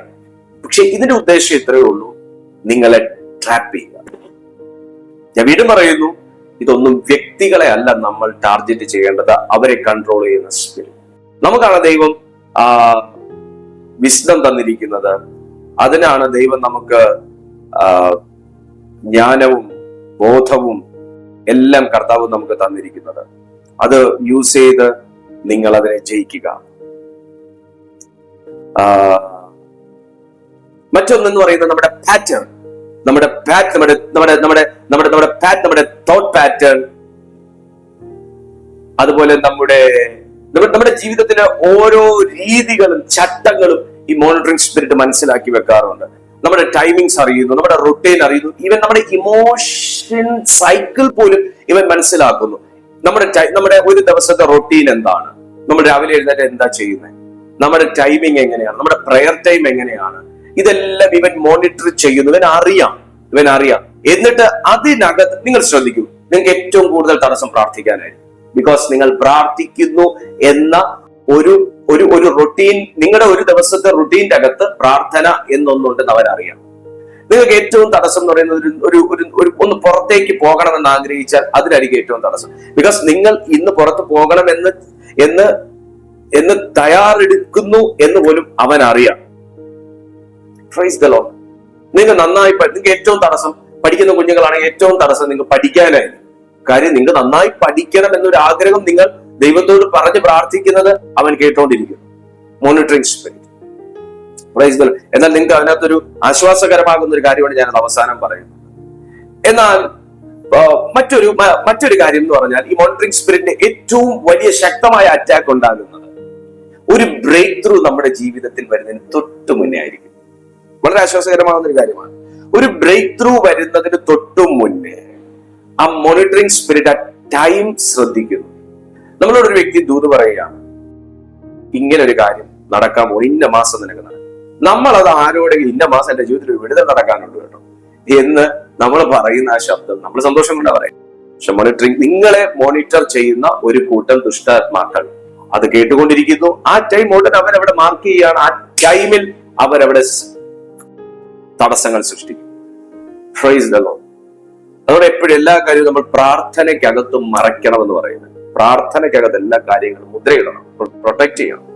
പക്ഷെ ഇതിന്റെ ഉദ്ദേശം ഇത്രയേ ഉള്ളൂ, നിങ്ങളെ ട്രാപ്പ് ചെയ്യുക. ഞാൻ വീണ്ടും പറയുന്നു, ഇതൊന്നും വ്യക്തികളെ അല്ല നമ്മൾ ടാർഗറ്റ് ചെയ്യേണ്ടത്, അവരെ കൺട്രോൾ ചെയ്യുന്ന സ്പിരിറ്റ്. നമുക്കാണ് ദൈവം വിസ്ഡം തന്നിരിക്കുന്നത്. അതിനാണ് ദൈവം നമുക്ക് ജ്ഞാനവും ബോധവും എല്ലാം കർത്താവ് നമുക്ക് തന്നിരിക്കുന്നത്. അത് യൂസ് ചെയ്ത് നിങ്ങൾ അതിനെ ജയിക്കുക. മറ്റൊന്നെന്ന് പറയുന്നത് നമ്മുടെ പാറ്റേൺ, നമ്മുടെ തോട്ട് പാറ്റേൺ, അതുപോലെ നമ്മുടെ ജീവിതത്തിലെ ഓരോ രീതികളും ചട്ടങ്ങളും ഈ മോണിറ്ററിംഗ് സ്പിരിറ്റ് മനസ്സിലാക്കി വെക്കാറുണ്ട്. നമ്മുടെ ടൈമിങ്സ് അറിയുന്നു, നമ്മുടെ റൊട്ടീൻ അറിയുന്നു, ഈവൻ നമ്മുടെ ഇമോഷൻ സൈക്കിൾ പോലും ഇവൻ മനസ്സിലാക്കുന്നു. നമ്മുടെ ഒരു ദിവസത്തെ റൊട്ടീൻ എന്താണ്, നമ്മൾ രാവിലെ എഴുന്നേറ്റ് എന്താ ചെയ്യുന്നത്, നമ്മുടെ ടൈമിങ് എങ്ങനെയാണ്, നമ്മുടെ പ്രയർ ടൈം എങ്ങനെയാണ്, ഇതെല്ലാം ഇവൻ മോണിറ്റർ ചെയ്യുന്നു. ഇവൻ അറിയാം. എന്നിട്ട് അതിനകത്ത് നിങ്ങൾ ശ്രദ്ധിക്കൂ, നിങ്ങൾക്ക് ഏറ്റവും കൂടുതൽ തടസ്സം പ്രാർത്ഥിക്കാനായി. ബിക്കോസ് നിങ്ങൾ പ്രാർത്ഥിക്കുന്നു എന്ന ഒരു റൊട്ടീൻ, നിങ്ങളുടെ ഒരു ദിവസത്തെ റൊട്ടീൻ്റെ അകത്ത് പ്രാർത്ഥന എന്നൊന്നുണ്ടെന്ന് അവരറിയാം. നിങ്ങൾക്ക് ഏറ്റവും തടസ്സം എന്ന് പറയുന്നത് ഒന്ന് പുറത്തേക്ക് പോകണമെന്ന് ആഗ്രഹിച്ചാൽ അതിനായിരിക്കും ഏറ്റവും തടസ്സം. ബിക്കോസ് നിങ്ങൾ ഇന്ന് പുറത്ത് പോകണം എന്ന് തയ്യാറെടുക്കുന്നു എന്ന് പോലും അവൻ അറിയാം. Price the Lord. നിങ്ങൾക്ക് ഏറ്റവും തടസ്സം പഠിക്കുന്ന കുഞ്ഞുങ്ങളാണെങ്കിൽ ഏറ്റവും തടസ്സം നിങ്ങൾക്ക് പഠിക്കാനായി. കാര്യം നിങ്ങൾ നന്നായി പഠിക്കണം എന്നൊരു ആഗ്രഹം നിങ്ങൾ ദൈവത്തോട് പറഞ്ഞ് പ്രാർത്ഥിക്കുന്നത് അവൻ കേട്ടോണ്ടിരിക്കും. Monitoring spirit. Praise the Lord. എന്നാൽ നിങ്ങൾക്ക് അതിനകത്തൊരു ആശ്വാസകരമാകുന്ന ഒരു കാര്യമാണ് ഞാനത് അവസാനം പറയുന്നത്. എന്നാൽ മറ്റൊരു കാര്യം എന്ന് പറഞ്ഞാൽ, ഈ മോണിറ്ററിംഗ് സ്പിരിറ്റിന്റെ ഏറ്റവും വലിയ ശക്തമായ അറ്റാക്ക് ഉണ്ടാകുന്നത് ഒരു ബ്രേക്ക് ത്രൂ നമ്മുടെ ജീവിതത്തിൽ വരുന്നതിന് തൊട്ടു മുന്നേ ആയിരിക്കും. വളരെ ആശ്വാസകരമാകുന്ന ഒരു കാര്യമാണ്. ഒരു ബ്രേക്ക് ത്രൂ വരുന്നതിന് തൊട്ടു മുന്നേ ആ മോണിറ്ററിംഗ് സ്പിരിറ്റ് ആ ടൈം ശ്രദ്ധിക്കുന്നു. നമ്മളോടൊരു വ്യക്തി ദൂത് പറയുകയാണ്, ഇങ്ങനെ ഒരു കാര്യം നടക്കാൻ പോകും, ഇന്ന മാസം നിനക്ക് നടക്കും. നമ്മളത് ആരോടെങ്കിലും ഇന്ന മാസം എന്റെ ജീവിതത്തിൽ ഒരു വിടുതൽ നടക്കാനുണ്ട് കേട്ടോ എന്ന് നമ്മൾ പറയുന്ന ആ ശബ്ദം നമ്മൾ സന്തോഷം കൊണ്ടാ പറയും. പക്ഷെ നിങ്ങളെ മോണിറ്റർ ചെയ്യുന്ന ഒരു കൂട്ടം ദുഷ്ടാത്മാക്കൾ അത് കേട്ടുകൊണ്ടിരിക്കുന്നു. ആ ടൈം ഉടൻ അവരവിടെ മാർക്ക് ചെയ്യുകയാണ്. ആ ടൈമിൽ അവരവിടെ തടസ്സങ്ങൾ സൃഷ്ടിക്കും. Price the Lord. അതോടെ എപ്പോഴും എല്ലാ കാര്യവും നമ്മൾ പ്രാർത്ഥനയ്ക്കകത്തും മറയ്ക്കണമെന്ന് പറയുന്നത്. പ്രാർത്ഥനയ്ക്കകത്ത് എല്ലാ കാര്യങ്ങളും മുദ്രയിടണം, പ്രൊട്ടക്ട് ചെയ്യണം.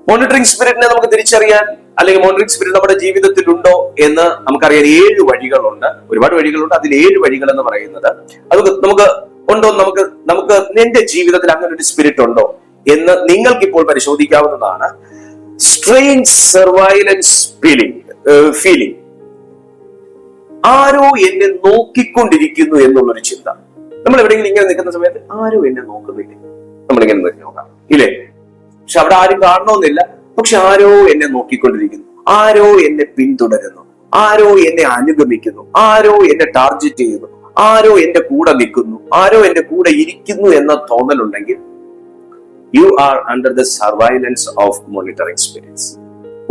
മോണിറ്ററിംഗ് സ്പിരിറ്റിനെ നമുക്ക് തിരിച്ചറിയാൻ, അല്ലെങ്കിൽ മോണിറ്ററിംഗ് സ്പിരിറ്റ് നമ്മുടെ ജീവിതത്തിൽ ഉണ്ടോ എന്ന് നമുക്കറിയാൻ 7 വഴികളുണ്ട്. ഒരുപാട് വഴികളുണ്ട്. അതിൽ 7 വഴികൾ എന്ന് പറയുന്നത് അത് നമുക്ക് ഉണ്ടോ, നമുക്ക് നിന്റെ ജീവിതത്തിൽ അങ്ങനെ ഒരു സ്പിരിറ്റ് ഉണ്ടോ എന്ന് നിങ്ങൾക്ക് ഇപ്പോൾ പരിശോധിക്കാവുന്നതാണ്. സ്ട്രേഞ്ച് സർവൈലൻസ് ഫീലിംഗ്, ആരോ എന്നെ നോക്കിക്കൊണ്ടിരിക്കുന്നു എന്നുള്ളൊരു ചിന്ത. നമ്മൾ എവിടെയെങ്കിലും ഇങ്ങനെ നിൽക്കുന്ന സമയത്ത് ആരോ എന്നെ നോക്കുന്നില്ലേ, നമ്മളിങ്ങനെ നോക്കാം ഇല്ലേ? പക്ഷെ അവിടെ ആരും കാണണമെന്നില്ല, പക്ഷെ ആരോ എന്നെ നോക്കിക്കൊണ്ടിരിക്കുന്നു, ആരോ എന്നെ പിന്തുടരുന്നു, ആരോ എന്നെ അനുഗമിക്കുന്നു, ആരോ എന്നെ ടാർഗറ്റ് ചെയ്യുന്നു, ആരോ എന്റെ കൂടെ നിൽക്കുന്നു, ആരോ എന്റെ കൂടെ ഇരിക്കുന്നു എന്ന തോന്നലുണ്ടെങ്കിൽ you are under the surveillance of monitoring spirits.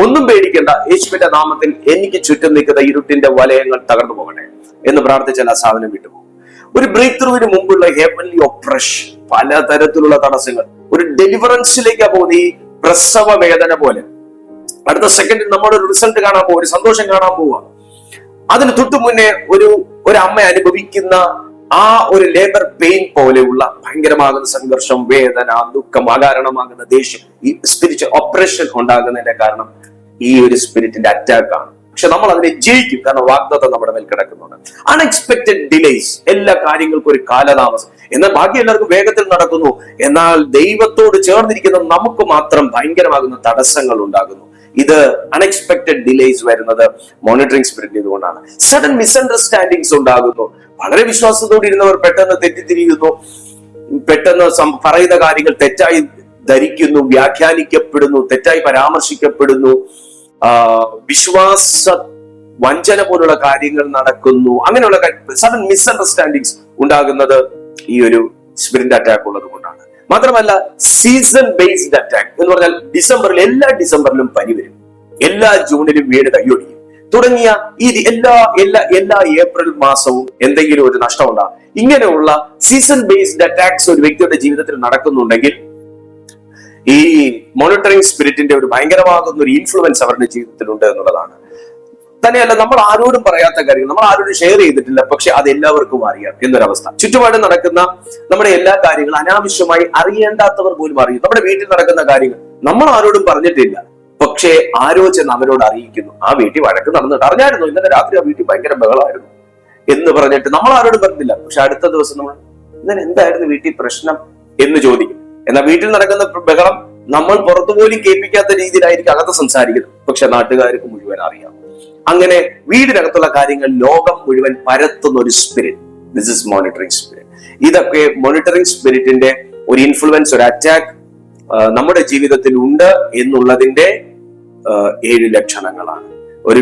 ഒന്നും പേടിക്കേണ്ട, യേശുവിന്റെ നാമത്തിൽ എനിക്ക് ചുറ്റും നിൽക്കുന്ന ഇരുട്ടിന്റെ വലയങ്ങൾ തകർന്നു പോകട്ടെ എന്ന് പ്രാർത്ഥിച്ചാൽ ആ സാധനം വിട്ടുപോകും. ഒരു ബ്രേക്ക് ത്രൂവിന് മുമ്പുള്ള ഹെവൻലി ഒപ്രഷൻ, പലതരത്തിലുള്ള തടസ്സങ്ങൾ, ഒരു ഡെലിവറൻസിലേക്കാ പോകുന്നത്. ഈ പ്രസവ വേദന പോലെ അടുത്ത സെക്കൻഡിൽ നമ്മുടെ ഒരു റിസൾട്ട് കാണാൻ പോവുക, ഒരു സന്തോഷം കാണാൻ പോവുക. അതിന് തൊട്ടു മുന്നേ ഒരു അമ്മ അനുഭവിക്കുന്ന ആ ഒരു ലേബർ പെയിൻ പോലെയുള്ള ഭയങ്കരമാകുന്ന സംഘർഷം, വേദന, ദുഃഖം, അകാരണമാകുന്ന ദേഷ്യം, ഈ സ്പിരിച്വൽ ഓപ്പറേഷൻ ഉണ്ടാകുന്നതിന്റെ കാരണം ഈ ഒരു സ്പിരിറ്റിന്റെ അറ്റാക്ക് ആണ്. പക്ഷെ നമ്മൾ അതിനെ ജയിക്കും, കാരണം വാഗ്ദത്തം നമ്മുടെ മേൽ കിടക്കുന്നുണ്ട്. അൺഎക്സ്പെക്ടഡ് ഡിലേസ്, എല്ലാ കാര്യങ്ങൾക്കും ഒരു കാലതാമസം. എന്നാൽ ബാക്കി എല്ലാവർക്കും വേഗത്തിൽ നടക്കുന്നു. എന്നാൽ ദൈവത്തോട് ചേർന്നിരിക്കുന്ന നമുക്ക് മാത്രം ഭയങ്കരമാകുന്ന തടസ്സങ്ങൾ ഉണ്ടാകുന്നു. ഇത് അൺഎക്സ്പെക്ടഡ് ഡിലേസ് വരുന്നത് മോണിറ്ററിംഗ് സ്പിരിറ്റ് ഇതുകൊണ്ടാണ്. സഡൻ മിസ്അണ്ടർസ്റ്റാൻഡിങ്സ് ഉണ്ടാകുന്നു. വളരെ വിശ്വാസത്തോടെ ഇരുന്നവർ പെട്ടെന്ന് തെറ്റിത്തിരിയുന്നു, പെട്ടെന്ന് പറയുന്ന കാര്യങ്ങൾ തെറ്റായി ധരിക്കുന്നു, വ്യാഖ്യാനിക്കപ്പെടുന്നു, തെറ്റായി പരാമർശിക്കപ്പെടുന്നു, വിശ്വാസ വഞ്ചന പോലുള്ള കാര്യങ്ങൾ നടക്കുന്നു. അങ്ങനെയുള്ള സഡൻ മിസ്അണ്ടർസ്റ്റാൻഡിങ്സ് ഉണ്ടാകുന്നത് ഈ ഒരു സ്പിരിറ്റ് അറ്റാക്ക് ഉള്ളത് കൊണ്ടാണ്. മാത്രമല്ല സീസൺ ബേസ്ഡ് അറ്റാക്ക് എന്ന് പറഞ്ഞാൽ എല്ലാ ഡിസംബറിലും പനി വരും, എല്ലാ ജൂണിലും വീട് കൈയൊടിയും തുടങ്ങിയ ഈ എല്ലാ ഏപ്രിൽ മാസവും എന്തെങ്കിലും ഒരു നഷ്ടം ഉണ്ടാകും. ഇങ്ങനെയുള്ള സീസൺ ബേസ്ഡ് അറ്റാക്സ് ഒരു വ്യക്തിയുടെ ജീവിതത്തിൽ നടക്കുന്നുണ്ടെങ്കിൽ ഈ മോണിറ്ററിംഗ് സ്പിരിറ്റിന്റെ ഒരു ഭയങ്കരമാകുന്ന ഒരു ഇൻഫ്ലുവൻസ് അവരുടെ ജീവിതത്തിലുണ്ട് എന്നുള്ളതാണ്. തന്നെയല്ല, നമ്മൾ ആരോടും പറയാത്ത കാര്യങ്ങൾ നമ്മൾ ആരോടും ഷെയർ ചെയ്തിട്ടില്ല, പക്ഷെ അത് എല്ലാവർക്കും അറിയാം എന്നൊരവസ്ഥ. ചുറ്റുപാടും നടക്കുന്ന നമ്മുടെ എല്ലാ കാര്യങ്ങളും അനാവശ്യമായി അറിയേണ്ടാത്തവർ പോലും അറിയും. നമ്മുടെ വീട്ടിൽ നടക്കുന്ന കാര്യങ്ങൾ നമ്മൾ ആരോടും പറഞ്ഞിട്ടില്ല, പക്ഷേ ആരോ ചെന്ന് അവരോട് അറിയിക്കുന്നു. ആ വീട്ടിൽ വഴക്ക് നടന്നിട്ട് അറിഞ്ഞായിരുന്നു, ഇന്നലെ രാത്രി ആ വീട്ടിൽ ഭയങ്കര ബഹളമായിരുന്നു എന്ന് പറഞ്ഞിട്ട് നമ്മൾ ആരോടും പറഞ്ഞില്ല. പക്ഷെ അടുത്ത ദിവസം നമ്മൾ ഇന്നലെ എന്തായിരുന്നു വീട്ടിൽ പ്രശ്നം എന്ന് ചോദിക്കും. എന്നാൽ വീട്ടിൽ നടക്കുന്ന ബഹളം നമ്മൾ പുറത്തുപോലും കേൾപ്പിക്കാത്ത രീതിയിലായിരിക്കും അകത്ത് സംസാരിക്കുന്നത്, പക്ഷെ നാട്ടുകാർക്ക് മുഴുവൻ അറിയാം. അങ്ങനെ വീടിനകത്തുള്ള കാര്യങ്ങൾ ലോകം മുഴുവൻ പരത്തുന്ന ഒരു spirit, this is monitoring spirit. ഇതൊക്കെ മോണിറ്ററിംഗ് സ്പിരിറ്റിന്റെ ഒരു ഇൻഫ്ലുവൻസ്, ഒരു അറ്റാക്ക് നമ്മുടെ ജീവിതത്തിൽ ഉണ്ട് എന്നുള്ളതിന്റെ 7 ലക്ഷണങ്ങളാണ്. ഒരു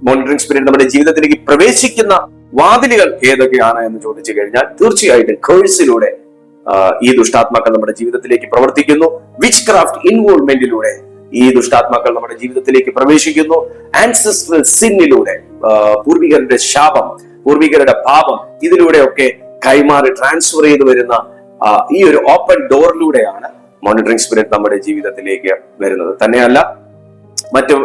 മോണിറ്ററിംഗ് സ്പിരിറ്റ് നമ്മുടെ ജീവിതത്തിലേക്ക് പ്രവേശിക്കുന്ന വാതിലുകൾ ഏതൊക്കെയാണ് എന്ന് ചോദിച്ചു കഴിഞ്ഞാൽ തീർച്ചയായിട്ടും കേഴ്സിലൂടെ ഈ ദുഷ്ടാത്മാക്കൾ നമ്മുടെ ജീവിതത്തിലേക്ക് പ്രവർത്തിക്കുന്നു. വിച്ച് ക്രാഫ്റ്റ് ഇൻവോൾവ്മെന്റിലൂടെ ഈ ദുഷ്ടാത്മാക്കൾ നമ്മുടെ ജീവിതത്തിലേക്ക് പ്രവേശിക്കുന്നു. ആൻസെസ്ട്രൽ സിന്നിലൂടെ, പൂർവികരുടെ ശാപം, പൂർവികരുടെ പാപം, ഇതിലൂടെയൊക്കെ കൈമാറി ട്രാൻസ്ഫർ ചെയ്ത് വരുന്ന ഈ ഒരു ഓപ്പൺ ഡോറിലൂടെയാണ് മോണിറ്ററിംഗ് സ്പിരിറ്റ് നമ്മുടെ ജീവിതത്തിലേക്ക് വരുന്നത്. തന്നെയല്ല, മറ്റു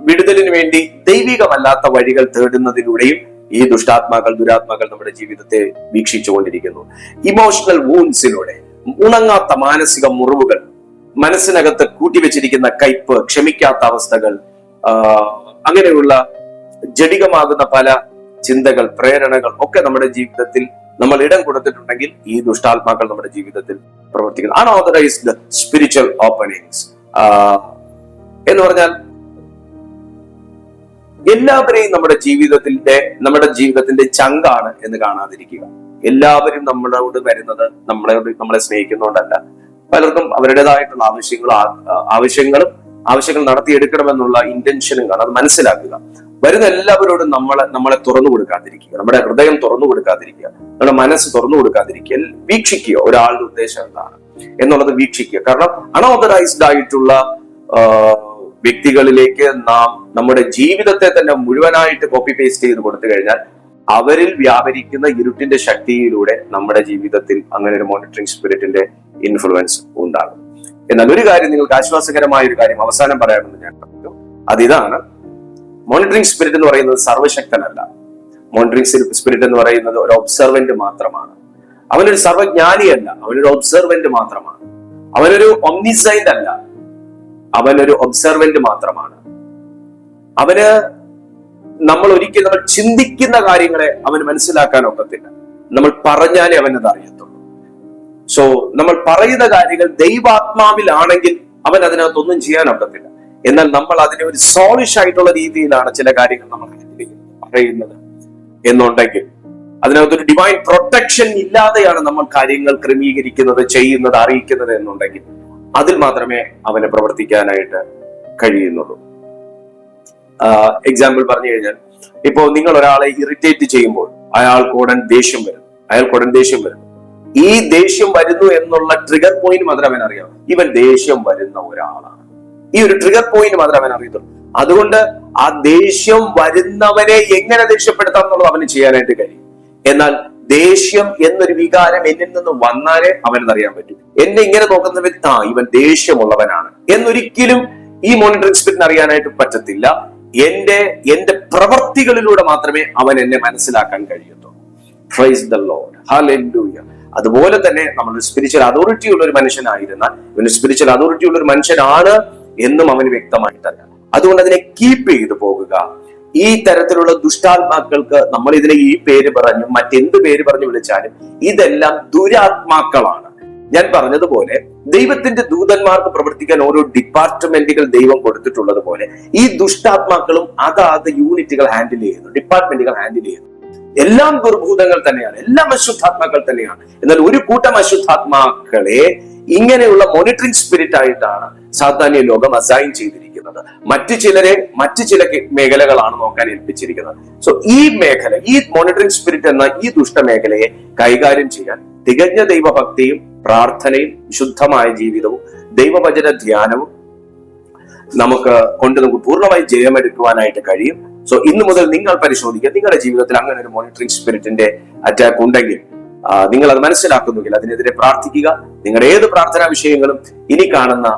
വിടുതലിന് വേണ്ടി ദൈവികമല്ലാത്ത വഴികൾ തേടുന്നതിലൂടെയും ഈ ദുരാത്മാക്കൾ നമ്മുടെ ജീവിതത്തെ വീക്ഷിച്ചുകൊണ്ടിരിക്കുന്നു. ഇമോഷണൽ വൂൺസിലൂടെ, ഉണങ്ങാത്ത മാനസിക മുറിവുകൾ, മനസ്സിനകത്ത് കൂട്ടിവെച്ചിരിക്കുന്ന കയ്പ്, ക്ഷമിക്കാത്ത അവസ്ഥകൾ, അങ്ങനെയുള്ള ജഡികമാകുന്ന പല ചിന്തകൾ, പ്രേരണകൾ ഒക്കെ നമ്മുടെ ജീവിതത്തിൽ നമ്മൾ ഇടം കൊടുത്തിട്ടുണ്ടെങ്കിൽ ഈ ദുഷ്ടാത്മാക്കൾ നമ്മുടെ ജീവിതത്തിൽ പ്രവർത്തിക്കുന്നു. അൺഓതറൈസ്ഡ് സ്പിരിച്വൽ ഓപ്പണിങ്സ് എന്ന് പറഞ്ഞാൽ എല്ലാവരെയും നമ്മുടെ ജീവിതത്തിന്റെ ചങ്കാണ് എന്ന് കാണാതിരിക്കുക. എല്ലാവരും നമ്മളോട് വരുന്നത് നമ്മളെ സ്നേഹിക്കുന്നതുകൊണ്ടല്ല. പലർക്കും അവരുടേതായിട്ടുള്ള ആവശ്യങ്ങൾ നടത്തിയെടുക്കണമെന്നുള്ള ഇന്റൻഷനും കാണാം. അത് മനസ്സിലാക്കുക. വരുന്ന എല്ലാവരോടും നമ്മളെ തുറന്നു കൊടുക്കാതിരിക്കുക, നമ്മുടെ ഹൃദയം തുറന്നു കൊടുക്കാതിരിക്കുക, നമ്മുടെ മനസ്സ് തുറന്നു കൊടുക്കാതിരിക്കുക. വീക്ഷിക്കുക ഒരാളുടെ ഉദ്ദേശം എന്താണ് എന്നുള്ളത് വീക്ഷിക്കുക. കാരണം അൺഓതറൈസ്ഡ് ആയിട്ടുള്ള വ്യക്തികളിലേക്ക് നാം നമ്മുടെ ജീവിതത്തെ തന്നെ മുഴുവനായിട്ട് കോപ്പി പേസ്റ്റ് ചെയ്ത് കൊടുത്തു കഴിഞ്ഞാൽ അവരിൽ വ്യാപരിക്കുന്ന ഇരുട്ടിന്റെ ശക്തിയിലൂടെ നമ്മുടെ ജീവിതത്തിൽ അങ്ങനെ ഒരു മോണിറ്ററിംഗ് സ്പിരിറ്റിന്റെ ഇൻഫ്ലുവൻസ് ഉണ്ടാകും. എന്നാൽ ഒരു കാര്യം, നിങ്ങൾക്ക് ആശ്വാസകരമായ ഒരു കാര്യം അവസാനം പറയാമെന്ന് ഞാൻ പറഞ്ഞു. അതിതാണ്, മോണിറ്ററിംഗ് സ്പിരിറ്റ് എന്ന് പറയുന്നത് സർവശക്തനല്ല. മോണിറ്ററിംഗ് സ്പിരിറ്റ് എന്ന് പറയുന്നത് ഒരു ഒബ്സർവന്റ് മാത്രമാണ്. അവനൊരു സർവജ്ഞാനിയല്ല, അവനൊരു ഒബ്സർവന്റ് മാത്രമാണ്. അവനൊരു ഒംനിസൈന്റ് അല്ല, അവനൊരു ഒബ്സർവന്റ് മാത്രമാണ്. അവന് നമ്മൾ ചിന്തിക്കുന്ന കാര്യങ്ങളെ അവന് മനസ്സിലാക്കാൻ ഒക്കത്തില്ല. നമ്മൾ പറഞ്ഞാലേ അവനത് അറിയത്തുള്ളൂ. സോ നമ്മൾ പറയുന്ന കാര്യങ്ങൾ ദൈവാത്മാവിലാണെങ്കിൽ അവൻ അതിനകത്തൊന്നും ചെയ്യാൻ ഒക്കത്തില്ല. എന്നാൽ നമ്മൾ അതിനെ ഒരു സോളിഷ് ആയിട്ടുള്ള രീതിയിലാണ് ചില കാര്യങ്ങൾ നമ്മൾ പറയുന്നത് എന്നുണ്ടെങ്കിൽ, അതിനകത്തൊരു ഡിവൈൻ പ്രൊട്ടക്ഷൻ ഇല്ലാതെയാണ് നമ്മൾ കാര്യങ്ങൾ ക്രമീകരിക്കുന്നത്, ചെയ്യുന്നത്, അറിയിക്കുന്നത് എന്നുണ്ടെങ്കിൽ അതിൽ മാത്രമേ അവന് പ്രവർത്തിക്കാനായിട്ട് കഴിയുന്നുള്ളൂ. എക്സാമ്പിൾ പറഞ്ഞു കഴിഞ്ഞാൽ, ഇപ്പോ നിങ്ങൾ ഒരാളെ ഇറിറ്റേറ്റ് ചെയ്യുമ്പോൾ അയാൾക്കുടൻ ദേഷ്യം വരുന്നു. ഈ ദേഷ്യം വരുന്നു എന്നുള്ള ട്രിഗർ പോയിന്റ് മാത്രമേ അവൻ അറിയാവൂ. ഇവൻ ദേഷ്യം വരുന്ന ഒരാളാണ്. ഈ ഒരു ട്രിഗർ പോയിന്റ് മാത്രമേ അവൻ അറിയത്തുള്ളൂ. അതുകൊണ്ട് ആ ദേഷ്യം വരുന്നവനെ എങ്ങനെ ദേഷ്യപ്പെടുത്താം എന്നുള്ളത് അവന് ചെയ്യാനായിട്ട് കഴിയും. എന്നാൽ ദേഷ്യം എന്നൊരു വികാരം എന്നിൽ നിന്ന് വന്നാലേ അവനറിയാൻ പറ്റും. എന്നെ ഇങ്ങനെ നോക്കുന്ന വ്യക്തി ഇവൻ ദേഷ്യമുള്ളവനാണ് എന്നൊരിക്കലും ഈ മോണിറ്ററിംഗ് സ്പിരിറ്റിന് അറിയാനായിട്ട് പറ്റത്തില്ല. എന്റെ പ്രവർത്തികളിലൂടെ മാത്രമേ അവൻ എന്നെ മനസ്സിലാക്കാൻ കഴിയത്തുള്ളൂ. Praise the Lord, hallelujah. അതുപോലെ തന്നെ നമ്മൾ സ്പിരിച്വൽ അതോറിറ്റി ഉള്ള ഒരു മനുഷ്യനായിരുന്നാൽ ഇവന് സ്പിരിച്വൽ അതോറിറ്റി ഉള്ള ഒരു മനുഷ്യനാണ് എന്നും അവന് വ്യക്തമായിട്ടല്ല. അതുകൊണ്ട് അതിനെ കീപ്പ് ചെയ്തു പോകുക. ഈ തരത്തിലുള്ള ദുഷ്ടാത്മാക്കൾക്ക് നമ്മൾ ഇതിനെ ഈ പേര് പറഞ്ഞു, മറ്റെന്ത് പേര് പറഞ്ഞു വിളിച്ചാലും ഇതെല്ലാം ദുരാത്മാക്കളാണ്. ഞാൻ പറഞ്ഞതുപോലെ ദൈവത്തിന്റെ ദൂതന്മാർക്ക് പ്രവർത്തിക്കാൻ ഓരോ ഡിപ്പാർട്ട്മെന്റുകൾ ദൈവം കൊടുത്തിട്ടുള്ളത് പോലെ ഈ ദുഷ്ടാത്മാക്കളും അതാത് യൂണിറ്റുകൾ ഹാൻഡിൽ ചെയ്യുന്നു, ഡിപ്പാർട്ട്മെന്റുകൾ ഹാൻഡിൽ ചെയ്യുന്നു. എല്ലാം ദുർഭൂതങ്ങൾ തന്നെയാണ്, എല്ലാം അശുദ്ധാത്മാക്കൾ തന്നെയാണ്. എന്നാൽ ഒരു കൂട്ടം അശുദ്ധാത്മാക്കളെ ഇങ്ങനെയുള്ള മോണിറ്ററിംഗ് സ്പിരിറ്റ് ആയിട്ടാണ് സാത്താന്യ ലോകം അസൈൻ ചെയ്തിരിക്കുന്നത്. മറ്റു ചില മേഖലകളാണ് നോക്കാൻ ഏൽപ്പിച്ചിരിക്കുന്നത്. സോ ഈ മേഖല, ഈ മോണിറ്ററിംഗ് സ്പിരിറ്റ് എന്ന ഈ ദുഷ്ടമേഖലയെ കൈകാര്യം ചെയ്യാൻ തികഞ്ഞ ദൈവഭക്തിയും പ്രാർത്ഥനയും വിശുദ്ധമായ ജീവിതവും ദൈവവചന ധ്യാനവും നമുക്ക് പൂർണ്ണമായി ജയമെടുക്കുവാനായിട്ട് കഴിയും. സോ ഇന്നു മുതൽ നിങ്ങൾ പരിശോധിക്കുക, നിങ്ങളുടെ ജീവിതത്തിൽ അങ്ങനെ ഒരു മോണിറ്ററിംഗ് സ്പിരിറ്റിന്റെ അറ്റാക്ക് ഉണ്ടെങ്കിൽ നിങ്ങൾ അത് മനസ്സിലാക്കുന്നെങ്കിൽ അതിനെതിരെ പ്രാർത്ഥിക്കുക. നിങ്ങളുടെ ഏത് പ്രാർത്ഥനാ വിഷയങ്ങളും ഇനി കാണുന്ന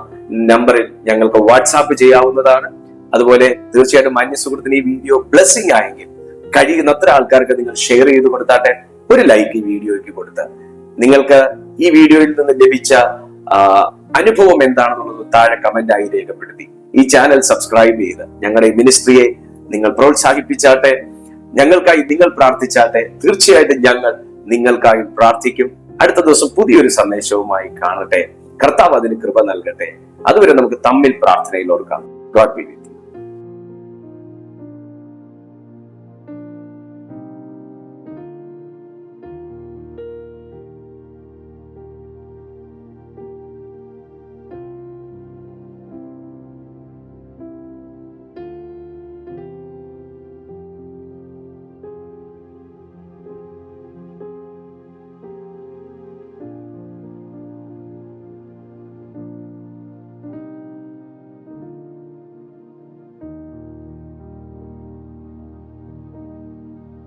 നമ്പറിൽ ഞങ്ങൾക്ക് വാട്സാപ്പ് ചെയ്യാവുന്നതാണ്. അതുപോലെ തീർച്ചയായിട്ടും മാന്യ സുഹൃത്തിന് ഈ വീഡിയോ ബ്ലെസ്സിംഗ് ആയെങ്കിൽ കഴിയുന്നത്ര ആൾക്കാർക്ക് നിങ്ങൾ ഷെയർ ചെയ്ത് കൊടുത്താട്ടെ. ഒരു ലൈക്ക് ഈ വീഡിയോയ്ക്ക് കൊടുത്ത് നിങ്ങൾക്ക് ഈ വീഡിയോയിൽ നിന്ന് ലഭിച്ച അനുഭവം എന്താണെന്നുള്ളത് താഴെ കമന്റ് ആയി രേഖപ്പെടുത്തി ഈ ചാനൽ സബ്സ്ക്രൈബ് ചെയ്ത് ഞങ്ങളുടെ മിനിസ്ട്രിയെ നിങ്ങൾ പ്രോത്സാഹിപ്പിച്ചാട്ടെ. ഞങ്ങൾക്കായി നിങ്ങൾ പ്രാർത്ഥിച്ചാട്ടെ. തീർച്ചയായിട്ടും ഞങ്ങൾ നിങ്ങൾക്കായി പ്രാർത്ഥിക്കും. അടുത്ത ദിവസം പുതിയൊരു സന്ദേശവുമായി കാണട്ടെ. കർത്താവ് അതിന് കൃപ നൽകട്ടെ. അതുവരെ നമുക്ക് തമ്മിൽ പ്രാർത്ഥനയിൽ ഓർക്കാം. God B with you.